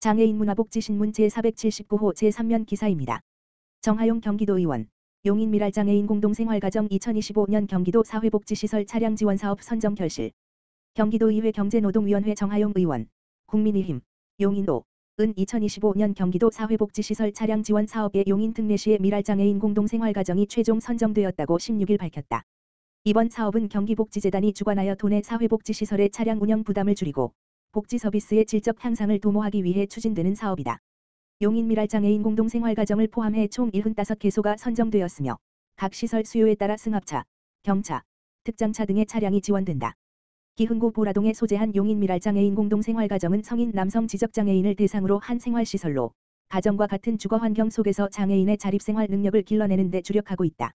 장애인 문화복지신문 제479호 제3면 기사입니다. 정하용 경기도 의원, 용인 미랄장애인 공동생활가정 2025년 경기도 사회복지시설 차량 지원사업 선정 결실. 경기도의회 경제노동위원회 정하용 의원, 국민의힘, 용인도, 은 2025년 경기도 사회복지시설 차량 지원 사업에 용인 특례시의 미랄장애인 공동생활가정이 최종 선정되었다고 16일 밝혔다. 이번 사업은 경기복지재단이 주관하여 도내 사회복지시설의 차량 운영 부담을 줄이고 복지 서비스의 질적 향상을 도모하기 위해 추진되는 사업이다. 용인 미랄장애인 공동생활가정을 포함해 총 75개소가 선정되었으며 각 시설 수요에 따라 승합차, 경차, 특장차 등의 차량이 지원된다. 기흥구 보라동에 소재한 용인 미랄장애인 공동생활가정은 성인 남성 지적장애인을 대상으로 한 생활시설로 가정과 같은 주거환경 속에서 장애인의 자립생활 능력을 길러내는 데 주력하고 있다.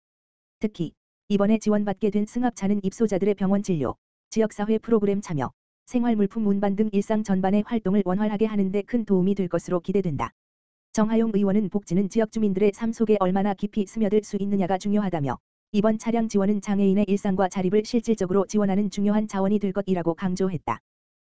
특히 이번에 지원받게 된 승합차는 입소자들의 병원 진료, 지역사회 프로그램 참여, 생활물품 운반 등 일상 전반의 활동을 원활하게 하는 데 큰 도움이 될 것으로 기대된다. 정하용 의원은 복지는 지역 주민들의 삶 속에 얼마나 깊이 스며들 수 있느냐가 중요하다며 이번 차량 지원은 장애인의 일상과 자립을 실질적으로 지원하는 중요한 자원이 될 것이라고 강조했다.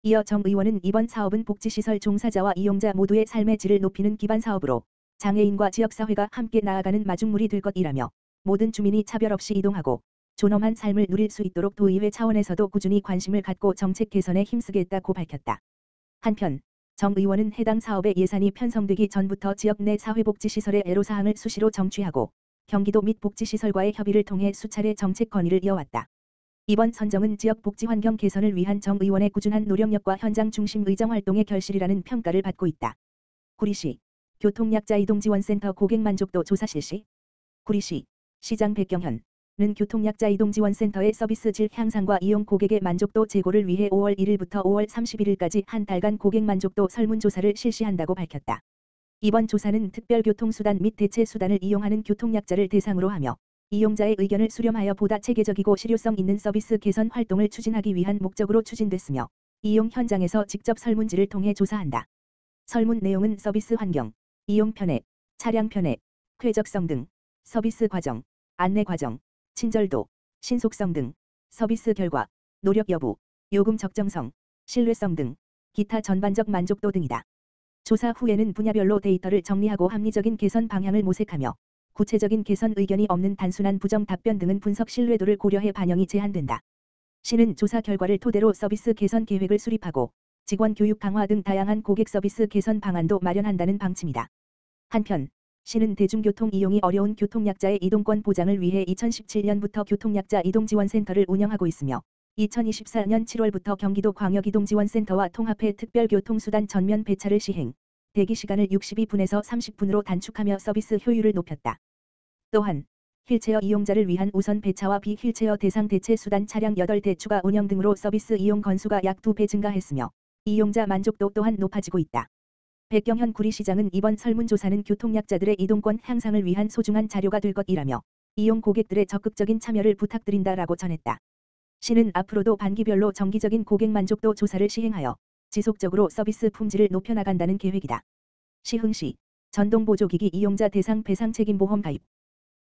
이어 정 의원은 이번 사업은 복지시설 종사자와 이용자 모두의 삶의 질을 높이는 기반 사업으로 장애인과 지역사회가 함께 나아가는 마중물이 될 것이라며 모든 주민이 차별 없이 이동하고 존엄한 삶을 누릴 수 있도록 도의회 차원에서도 꾸준히 관심을 갖고 정책 개선에 힘쓰겠다고 밝혔다. 한편 정 의원은 해당 사업의 예산이 편성되기 전부터 지역 내 사회복지시설의 애로사항을 수시로 정취하고 경기도 및 복지시설과의 협의를 통해 수차례 정책 건의를 이어왔다. 이번 선정은 지역 복지 환경 개선을 위한 정 의원의 꾸준한 노력력과 현장 중심 의정활동의 결실이라는 평가를 받고 있다. 구리시 교통약자 이동지원센터 고객만족도 조사 실시. 구리시 시장 백경현 는 교통약자 이동지원센터의 서비스 질 향상과 이용 고객의 만족도 제고를 위해 5월 1일부터 5월 31일까지 한 달간 고객만족도 설문조사를 실시한다고 밝혔다. 이번 조사는 특별교통수단 및 대체수단을 이용하는 교통약자를 대상으로 하며 이용자의 의견을 수렴하여 보다 체계적이고 실효성 있는 서비스 개선 활동을 추진하기 위한 목적으로 추진됐으며 이용 현장에서 직접 설문지를 통해 조사한다. 설문 내용은 서비스 환경, 이용 편의, 차량 편의, 쾌적성 등, 서비스 과정, 안내 과정, 친절도, 신속성 등, 서비스 결과, 노력 여부, 요금 적정성, 신뢰성 등, 기타 전반적 만족도 등이다. 조사 후에는 분야별로 데이터를 정리하고 합리적인 개선 방향을 모색하며 구체적인 개선 의견이 없는 단순한 부정 답변 등은 분석 신뢰도를 고려해 반영이 제한된다. 시는 조사 결과를 토대로 서비스 개선 계획을 수립하고 직원 교육 강화 등 다양한 고객 서비스 개선 방안도 마련한다는 방침이다. 한편 시는 대중교통 이용이 어려운 교통약자의 이동권 보장을 위해 2017년부터 교통약자 이동지원센터를 운영하고 있으며 2024년 7월부터 경기도 광역이동지원센터와 통합해 특별교통수단 전면 배차를 시행, 대기시간을 62분에서 30분으로 단축하며 서비스 효율을 높였다. 또한 휠체어 이용자를 위한 우선 배차와 비휠체어 대상 대체수단 차량 8대 추가 운영 등으로 서비스 이용 건수가 약 2배 증가했으며 이용자 만족도 또한 높아지고 있다. 백경현 구리시장은 이번 설문조사는 교통약자들의 이동권 향상을 위한 소중한 자료가 될 것이라며 이용 고객들의 적극적인 참여를 부탁드린다라고 전했다. 시는 앞으로도 반기별로 정기적인 고객 만족도 조사를 시행하여 지속적으로 서비스 품질을 높여나간다는 계획이다. 시흥시 전동보조기기 이용자 대상 배상책임보험 가입.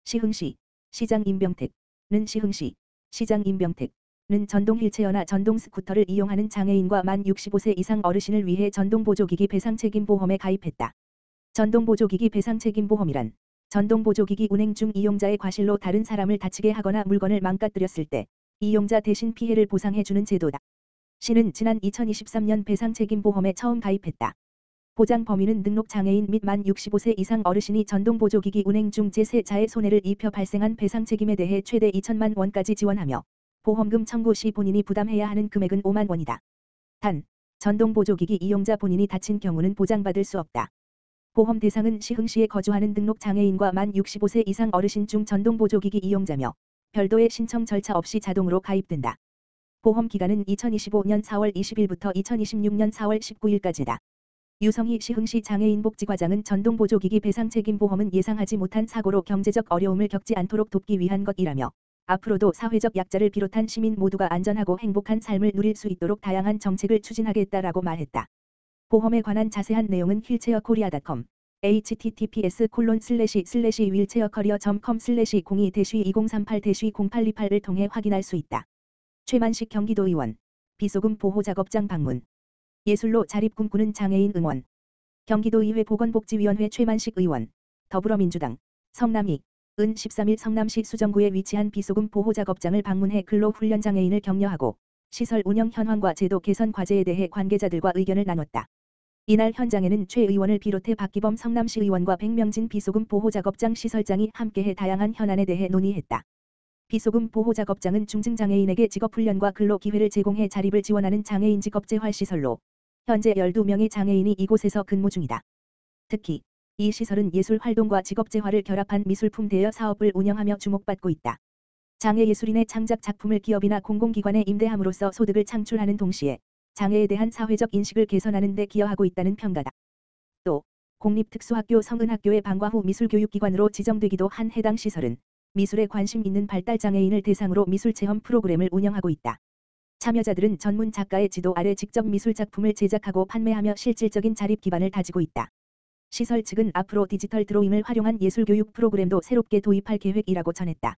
시흥시 시장 임병택는 시흥시 시장 임병택는 전동 휠체어나 전동 스쿠터를 이용하는 장애인과 만 65세 이상 어르신을 위해 전동보조기기 배상책임보험에 가입했다. 전동보조기기 배상책임보험이란 전동보조기기 운행 중 이용자의 과실로 다른 사람을 다치게 하거나 물건을 망가뜨렸을 때 이용자 대신 피해를 보상해주는 제도다. 시는 지난 2023년 배상책임보험에 처음 가입했다. 보장 범위는 등록장애인 및 만 65세 이상 어르신이 전동보조기기 운행 중 제3자의 손해를 입혀 발생한 배상책임에 대해 최대 2천만 원까지 지원하며 보험금 청구 시 본인이 부담해야 하는 금액은 5만 원이다. 단, 전동보조기기 이용자 본인이 다친 경우는 보장받을 수 없다. 보험 대상은 시흥시에 거주하는 등록장애인과 만 65세 이상 어르신 중 전동보조기기 이용자며 별도의 신청 절차 없이 자동으로 가입된다. 보험 기간은 2025년 4월 20일부터 2026년 4월 19일까지다. 유성희 시흥시 장애인복지과장은 전동보조기기 배상책임보험은 예상하지 못한 사고로 경제적 어려움을 겪지 않도록 돕기 위한 것이라며 앞으로도 사회적 약자를 비롯한 시민 모두가 안전하고 행복한 삶을 누릴 수 있도록 다양한 정책을 추진하겠다라고 말했다. 보험에 관한 자세한 내용은 휠체어코리아.com https://wheelchaircareer.com/02-0238-0828을 통해 확인할 수 있다. 최만식 경기도의원 비소금 보호작업장 방문. 예술로 자립 꿈꾸는 장애인 응원. 경기도의회 보건복지위원회 최만식 의원, 더불어민주당, 성남이, 은 13일 성남시 수정구에 위치한 비소금 보호작업장을 방문해 근로훈련장애인을 격려하고 시설 운영 현황과 제도 개선 과제에 대해 관계자들과 의견을 나눴다. 이날 현장에는 최 의원을 비롯해 박기범 성남시 의원과 백명진 비소금 보호작업장 시설장이 함께해 다양한 현안에 대해 논의했다. 비소금 보호작업장은 중증장애인에게 직업훈련과 근로기회를 제공해 자립을 지원하는 장애인 직업재활시설로 현재 12명의 장애인이 이곳에서 근무 중이다. 특히 이 시설은 예술활동과 직업재활을 결합한 미술품 대여 사업을 운영하며 주목받고 있다. 장애예술인의 창작 작품을 기업이나 공공기관에 임대함으로써 소득을 창출하는 동시에 장애에 대한 사회적 인식을 개선하는 데 기여하고 있다는 평가다. 또 공립특수학교 성은학교의 방과 후 미술교육기관으로 지정되기도 한 해당 시설은 미술에 관심 있는 발달장애인을 대상으로 미술체험 프로그램을 운영하고 있다. 참여자들은 전문 작가의 지도 아래 직접 미술작품을 제작하고 판매하며 실질적인 자립 기반을 다지고 있다. 시설 측은 앞으로 디지털 드로잉을 활용한 예술교육 프로그램도 새롭게 도입할 계획이라고 전했다.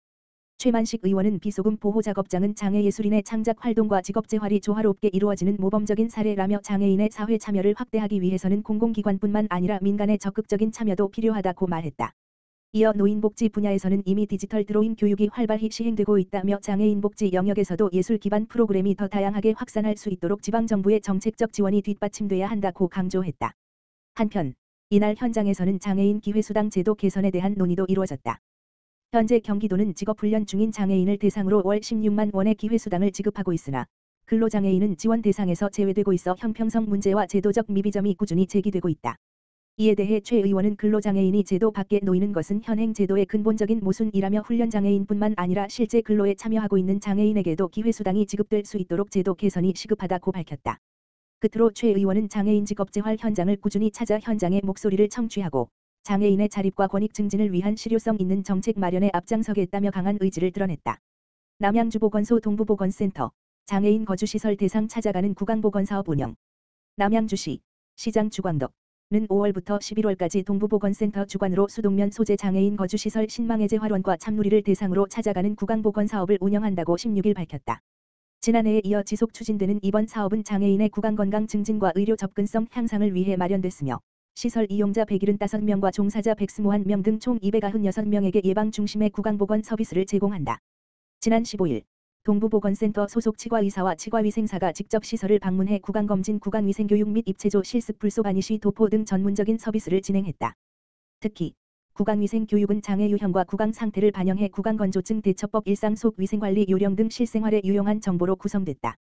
최만식 의원은 비소금 보호작업장은 장애예술인의 창작 활동과 직업재활이 조화롭게 이루어지는 모범적인 사례라며 장애인의 사회 참여를 확대하기 위해서는 공공기관뿐만 아니라 민간의 적극적인 참여도 필요하다고 말했다. 이어 노인복지 분야에서는 이미 디지털 드로잉 교육이 활발히 시행되고 있다며 장애인 복지 영역에서도 예술 기반 프로그램이 더 다양하게 확산할 수 있도록 지방정부의 정책적 지원이 뒷받침돼야 한다고 강조했다. 한편 이날 현장에서는 장애인 기회수당 제도 개선에 대한 논의도 이루어졌다. 현재 경기도는 직업훈련 중인 장애인을 대상으로 월 16만 원의 기회수당을 지급하고 있으나 근로장애인은 지원 대상에서 제외되고 있어 형평성 문제와 제도적 미비점이 꾸준히 제기되고 있다. 이에 대해 최 의원은 근로장애인이 제도 밖에 놓이는 것은 현행 제도의 근본적인 모순이라며 훈련장애인뿐만 아니라 실제 근로에 참여하고 있는 장애인에게도 기회수당이 지급될 수 있도록 제도 개선이 시급하다고 밝혔다. 끝으로 최 의원은 장애인 직업재활 현장을 꾸준히 찾아 현장의 목소리를 청취하고 장애인의 자립과 권익 증진을 위한 실효성 있는 정책 마련에 앞장서겠다며 강한 의지를 드러냈다. 남양주보건소 동부보건센터, 장애인 거주시설 대상 찾아가는 구강보건사업 운영. 남양주시, 시장 주광덕. 는 5월부터 11월까지 동부보건센터 주관으로 수동면 소재 장애인 거주시설 신망해재활원과 참누리를 대상으로 찾아가는 구강보건사업을 운영한다고 16일 밝혔다. 지난해에 이어 지속 추진되는 이번 사업은 장애인의 구강건강 증진과 의료 접근성 향상을 위해 마련됐으며 시설 이용자 175명과 종사자 121명 등 총 296명에게 예방 중심의 구강보건 서비스를 제공한다. 지난 15일 동부보건센터 소속 치과의사와 치과위생사가 직접 시설을 방문해 구강검진, 구강위생교육 및 입체조 실습 불소바니쉬 도포 등 전문적인 서비스를 진행했다. 특히 구강위생교육은 장애 유형과 구강 상태를 반영해 구강건조증 대처법, 일상 속 위생관리 요령 등 실생활에 유용한 정보로 구성됐다.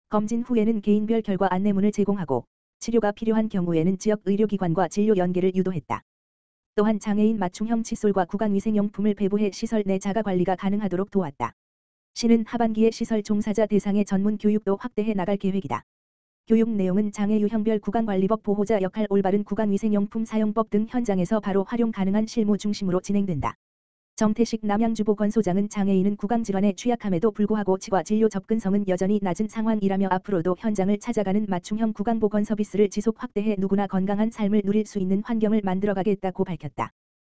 검진 후에는 개인별 결과 안내문을 제공하고 치료가 필요한 경우에는 지역 의료기관과 진료 연계를 유도했다. 또한 장애인 맞춤형 칫솔과 구강위생용품을 배부해 시설 내 자가관리가 가능하도록 도왔다. 시는 하반기에 시설 종사자 대상의 전문 교육도 확대해 나갈 계획이다. 교육 내용은 장애 유형별 구강관리법, 보호자 역할, 올바른 구강위생용품 사용법 등 현장에서 바로 활용 가능한 실무 중심으로 진행된다. 정태식 남양주보건소장은 장애인은 구강질환에 취약함에도 불구하고 치과 진료 접근성은 여전히 낮은 상황이라며 앞으로도 현장을 찾아가는 맞춤형 구강보건 서비스를 지속 확대해 누구나 건강한 삶을 누릴 수 있는 환경을 만들어가겠다고 밝혔다.